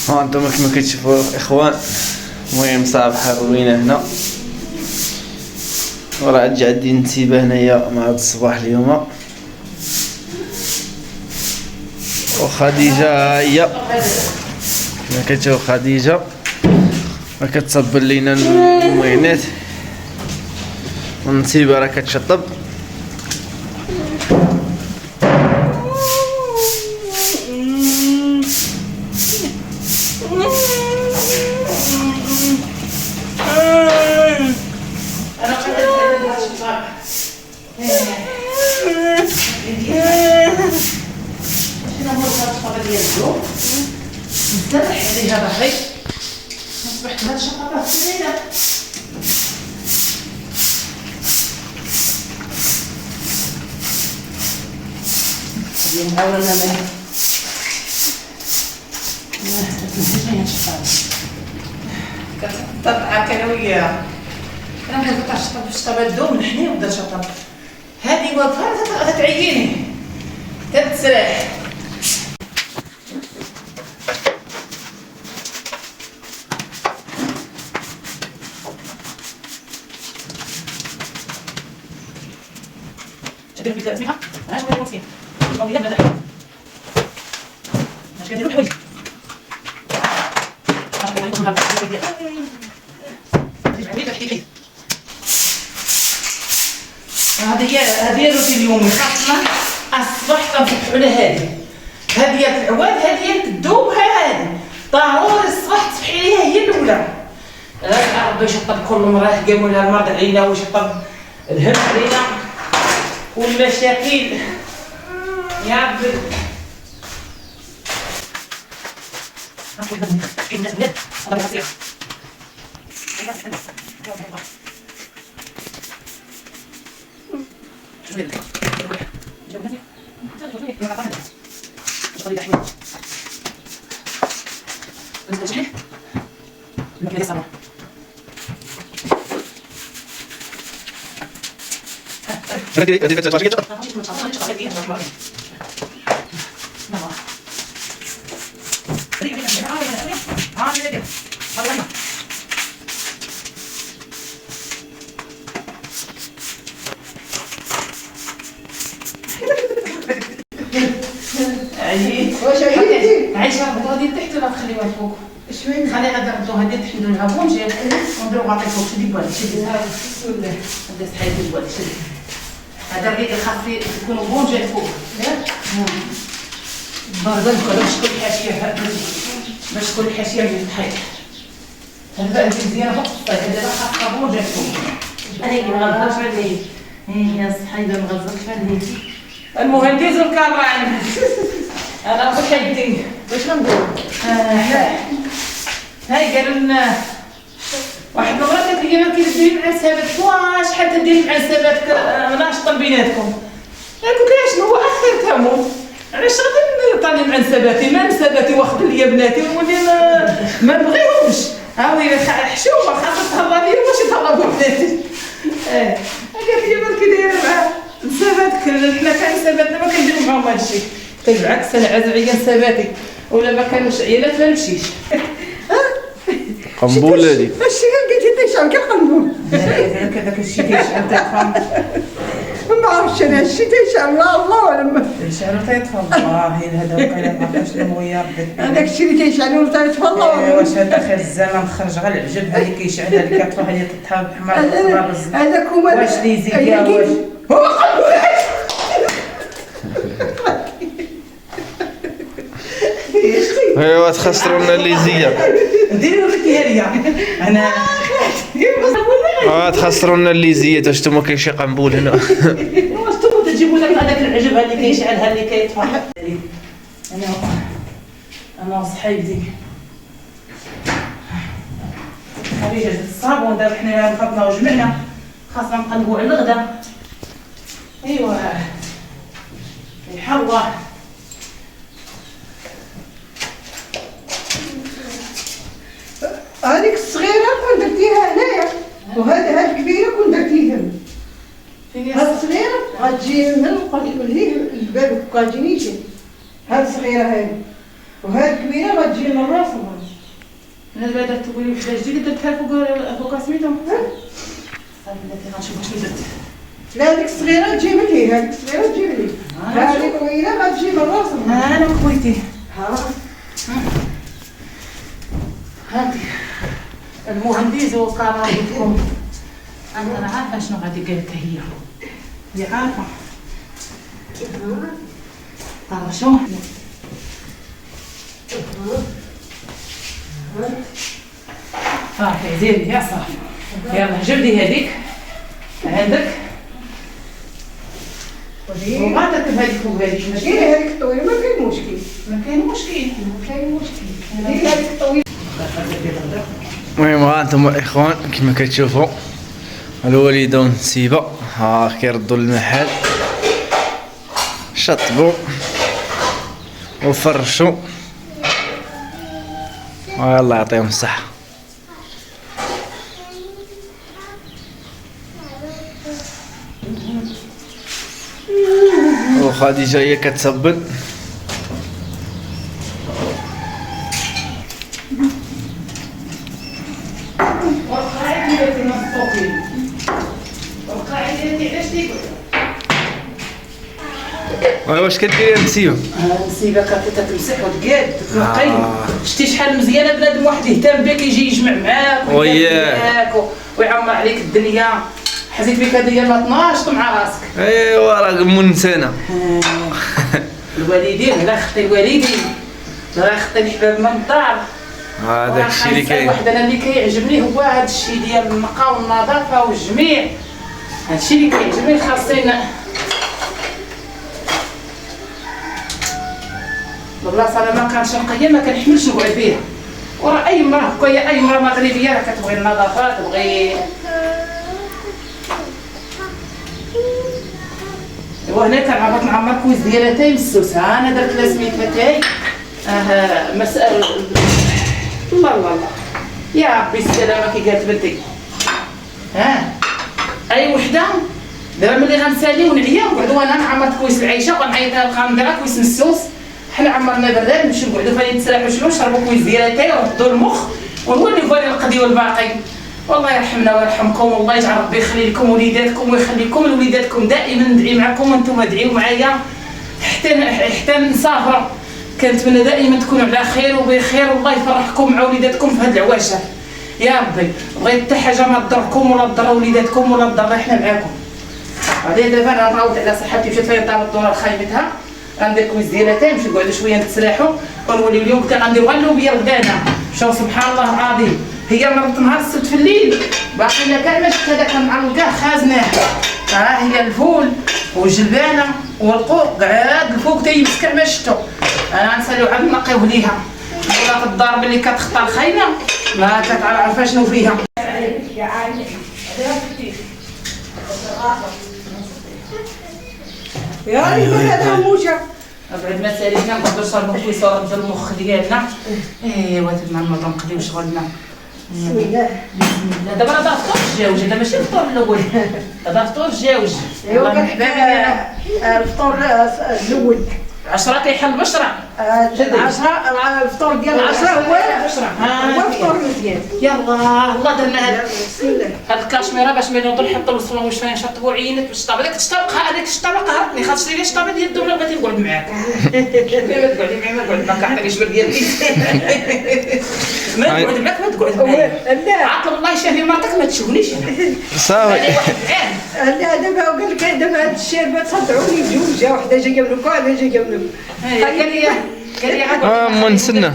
ها انتم كما كتشوفوا اخوان، المهم صباح روينه هنا وراه عندي نتيبه هنايا مع هذا الصباح اليوم. وخديجه هي كما كتشوف خديجه كتصبر لينا المعينات والنتيبه راه كتشطب. نسرح عليها ظهري اصبحت هاد الشقاطه سنينه. هادي مهاوله انا ما كتطبعك انا وياها. انا ما كنبقاش نشطب في الشطابه دوم من حنا وبدا نشطب. هادي واقفه غتعييني كتسرح. شدير بيتزا اسمها انا شنو نسيت والله لا لا اش كديروا حويج هذه روتين اليومي. خاصنا الصباح كنفتحوا على هذه العواد هذه كدوبها. هذه ضروري الصباح تصحي عليها هي الاولى. ربي يشطب كل مراه قاموا لها المرض علينا ويشطب الهم علينا والمشاكل يا ربي. عايشه غادي تحت ولا نخليوها الفوق؟ شويه خليها نردوها هادي تحت نديرو لها بونجير ونديرو غاطي فوق. شدي بالك شدي بسم الله هدا صحيتي بالك شدي. هذا الريق خاص يكونوا بونجير فوق ياك بردا باش كل حاشيه باش كل حاشيه تجي تحيط. هذا انت مزيانه فوق السطح. هذا خاصها بونجير فوق. انا غنغلط عليه يا صحيده نغلط عليه. المهم ديزو الكاميرا عندنا انا بحيدي واش غنديرو. هاي قالوا لنا واحد المرة قالت لي ما كيديري مع حساباتك. شحال تديري مع حساباتك ناشطه بيناتكم؟ قلت لها شنو هو اخر تمو علاش غادي نطالي مع حساباتي؟ ما حساباتي واخد ليا بناتي ونولي ما نبغيهمش. ها هي حشومه خاصها تهضر ليا باش يتهضروا بناتي. قالت لي ما كيدايره مع حساباتك؟ حنا كان حساباتنا ما كنديرو معاهم هادشي. قلت بالعكس انا عازعيه حساباتي ولا ما كانوش عيالات ما نمشيش. قنبول هادي الشيء لقيتي تيشعل كالقنبول. هذاك الشيء تيشعل تيطفى. ما عرفتش انا الشيء تيشعل الله ولا تيشعل تيطفى. والله هذا وقيلا ما عرفتش شنو هو يا ربي. هذاك الشيء اللي تيشعل ولا تيطفى الله. واش هذا خير الزمان خرج غير العجب. هذه كيشعل هذه كتطفى هي تتحاب بحمار الرز. هذاك هو واش لي زيديا واش هو قنبول. ايوا تخسروا لنا الليزيه. ديروا لك هي انا تخسروا لنا الليزيه. واش نتوما كاين شي قنبول هنا؟ واش نتوما تجيبوا لك هذاك العجب اللي كيشعل اللي كيطفى. انا وصحيبتي خريجه الصابون دابا حنا نفضنا وجمعنا خاصنا نقلبوا على الغدا. ايوا يحل الله. هذيك الصغيره كون درتيها هنايا وهذا الكبيره كون درتيها. هاد الصغيره غتجي غتجي من القريب هي الباب كتجينيش. هاد الصغيره هادي وهاد الكبيره غتجي من الراس. انا دابا تقولي وحده جديده درتها فوق سميتهم. صافي بلاتي غنشوف واش درت. لا هذيك الصغيره تجي من هي، هذيك الصغيره تجي من هي. هذيك الطويله غتجي من الراس. انا خويتي ها هادي المهندس وكاميرا لكم. انا عارفه شنو غادي قالت هي عارفه. طرشوا صافي زيني يا صاحبي. يلا جبدي هذيك عندك وغاتركب هذيك فوق هذيك. ماشي هذيك الطويله ما كاين مشكل. ما كاين مشكل. دير هذيك الطويله. المهم ها انتم الاخوان كما كتشوفوا الوالده والنسيبه ها كيردوا المحل، شطبوا وفرشوا. الله يعطيهم الصحه. وخديجه هي كتسبل. واش كديري النسيبه؟ النسيبه كتمسح وتقاد تنقي. شتي شحال مزيانه بنادم واحد يهتم بك يجي يجمع معاك وياك ويعمر عليك الدنيا. حسيت بك هذه ما تناشط مع راسك. ايوا راه منسانه. الوالدين لا خطي الوالدين لا خطي الحباب من الدار. هذاك الشيء اللي كاين. واحد انا اللي كيعجبني هو هذا الشيء ديال النقاء والنظافه والجميع. هذا الشيء اللي كيعجبني خاصين البلاصه انا ما كانش نقيه ما كنحملش نقعد فيها. وراه اي مراه هكايا اي مراه مغربيه راه كتبغي النظافه كتبغي. وهنا كنعرف نعمر كويس ديال اتاي مسوس. ها انا درت لها سميتها اتاي مسألة. الله الله الله يا ربي السلامه كي قالت بنتي. ها اي وحده دابا ملي غنسالي ونعيا نقعدوا انا عمرت كويس العيشه وغنعيط لها الخميره كويس مسوس. حنا عمرنا براد نمشيو نقعدوا فاني نتسرحوا شنو نشربوا كويس ديال اتاي ونردوا المخ ونوليو فاني القضيه والباقي. والله يرحمنا ويرحمكم والله يجعل ربي يخلي لكم وليداتكم ويخليكم لوليداتكم. دائما ندعي معكم وانتم ادعيوا معايا حتى نسافر. كنتمنى دائما تكونوا على خير وبخير والله يفرحكم مع وليداتكم في هاد العواشر يا ربي. بغيت حتى حاجه ما تضركم ولا تضر وليداتكم ولا تضرنا حنا معاكم. غادي دابا انا نعاود على صحتي مشيت فيا طاب الدور خايبتها. غندير كويس ديال اتاي نمشيو نقعدوا شويه نتسلاحوا ونوليو. اليوم كان غندير غير اللوبيا الغدانه. شوف سبحان الله العظيم هي مرت نهار السبت في الليل باقي لنا كاع ما شفت هذاك النهار كاع خازناه. ها هي الفول والجلبانه والقوق كاع الفوق تيبس كاع ما شفتو. انا نساليو عاد نقيوه ليها. ولات الدار ملي كتخطى الخيمه ما كتعرف شنو فيها. يا ريت هذا موجه. بعد ما سالينا نقدروا نشربوا كويس ونردوا المخ ديالنا. ايوا تما نمروا نقضيو شغلنا. بسم الله. دابا راه فطور الجاوج. هذا ماشي الفطور الاول. هذا فطور الجاوج. ايوا الفطور الاول 10 كيحل بشرة. 10 الفطور ديال 10 هو الفطور مزيان. يلا الله درنا هذا. بسم الله. هاد الكاشميره باش ملي نوضو نحطو الصفون واش فين نشطبو عينات باش الطابه ديك الشطابه هذيك الشطابه قهرتني. خاصني لي الشطابه ديال الدوله بغيتي نقعد معاك. ما تقعدي معايا ما نقعد معاك. عطيك الجبر ديالي ما نقعد معاك ما تقعد معايا. لا عاقل الله يشافي مرتك ما تشوفنيش انا. صافي. لا دابا قال لك دابا هاد الشاربه تصدعوني بجوج. وحده جايه منك وحده جايه منك. قال لي عاد منسنه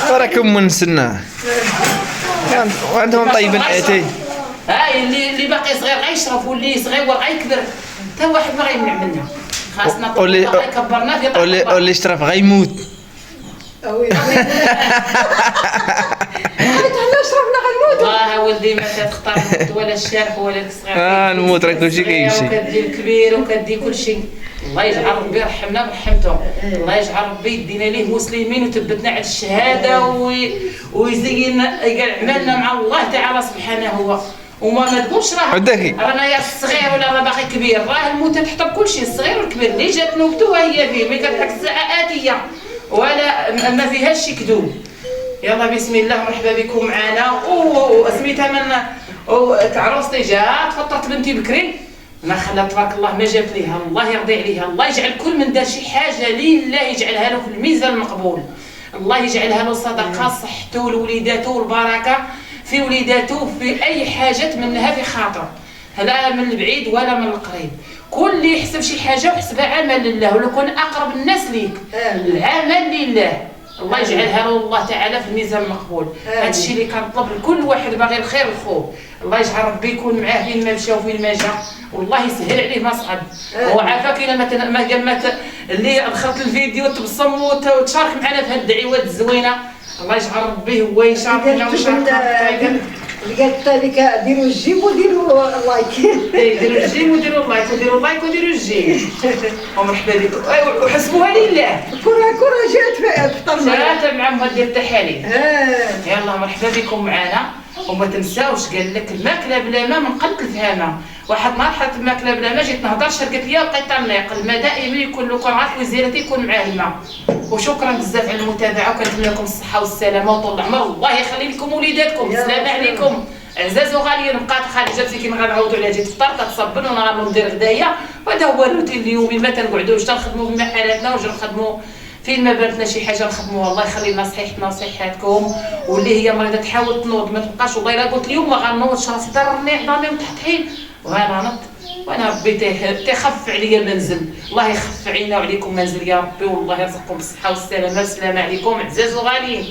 راكم منسنه وعندهم طيبين اتاي. هاي اللي باقي صغير غيشرب واللي صغير غيكبر. حتى واحد ما غيمنع منا. خاصنا غيكبرنا في واللي شرف غيموت. شربنا غنموت. والله ولدي ما تختار ولا الشارح ولا الصغير. نموت راه كلشي كيمشي. وكدي الكبير وكدي كلشي. الله يجعل ربي يرحمنا برحمته. الله يجعل ربي يدينا ليه مسلمين وثبتنا على الشهاده ويزين يقال اعمالنا مع الله تعالى سبحانه وما تقولش عداكي. رانا يا الصغير ولا راه باقي كبير، راه الموت تحت بكل شيء، الصغير والكبير اللي جات نوبته هي فيه، ملي كتحك الساعه اتيه ولا ما فيهاش شي كذوب. يلا بسم الله، مرحبا بكم معنا. وسميتها من عروستي جات فطرت بنتي بكري، ما خلات تبارك الله ما جات ليها، الله يرضي عليها، الله يجعل كل من دار شي حاجه لله يجعلها له في الميزان المقبول، الله يجعلها له صدقه، صحته لوليداته والبركه في وليداته، في اي حاجه منها في خاطره، لا من البعيد ولا من القريب. كل اللي يحسب شي حاجه ويحسبها عمل لله، ولو كان اقرب الناس ليك العمل لله، الله يجعلها له الله تعالى في الميزان المقبول. هذا الشيء اللي كنطلب لكل واحد باغي الخير لخوه، الله يجعل ربي يكون معاه فين ما مشى وفين ما جا، والله يسهل عليه ما صعد. وعافاك الى ما اللي دخلت الفيديو تبصم وتشارك معنا في هذه الدعوات الزوينه، الله يجعل ربي هو يشاركنا ويشاركنا. قالت لك ديروا الجيم وديروا اللايك. ديروا الجيم وديروا اللايك وديروا اللايك وديروا الجيم. ومرحبا بكم وحسبوها لله. كره جات فطرنا. جات مع امها ديال التحاليل. يلا مرحبا بكم معنا. وما تنساوش قال لك الماكله بلا ما من قلة الفهامه. واحد نهار حطت الماكله بلا ما، جيت نهضر شركت ليا لقيت طرنيق. الماء دائما يكون لو كان عارف وزيرتي يكون معاه الماء. وشكرا بزاف على المتابعه، وكنتمنى لكم الصحه والسلامه وطول العمر، والله يخلي لكم وليداتكم. السلام عليكم عزاز وغاليين. بقات خارجه مسكين غنعاودوا عليها، جيت فطرت تصبن ونهار ندير غدايا، وهذا هو الروتين اليومي. ما تنقعدوش تنخدموا بما حالاتنا ونجي نخدموا فين ما بانتنا شي حاجه نخدموها. الله يخلي لنا صحيحتنا وصحتكم، واللي هي مريضه تحاول تنوض ما تبقاش. والله الا قلت اليوم ما غنوضش، راسي ضرني عظامي متحطحين، وانا نط وانا ربي تيخف عليا المنزل. الله يخف علينا وعليكم منزل يا ربي، والله يرزقكم بالصحه والسلامه. السلام عليكم عزاز وغاليين.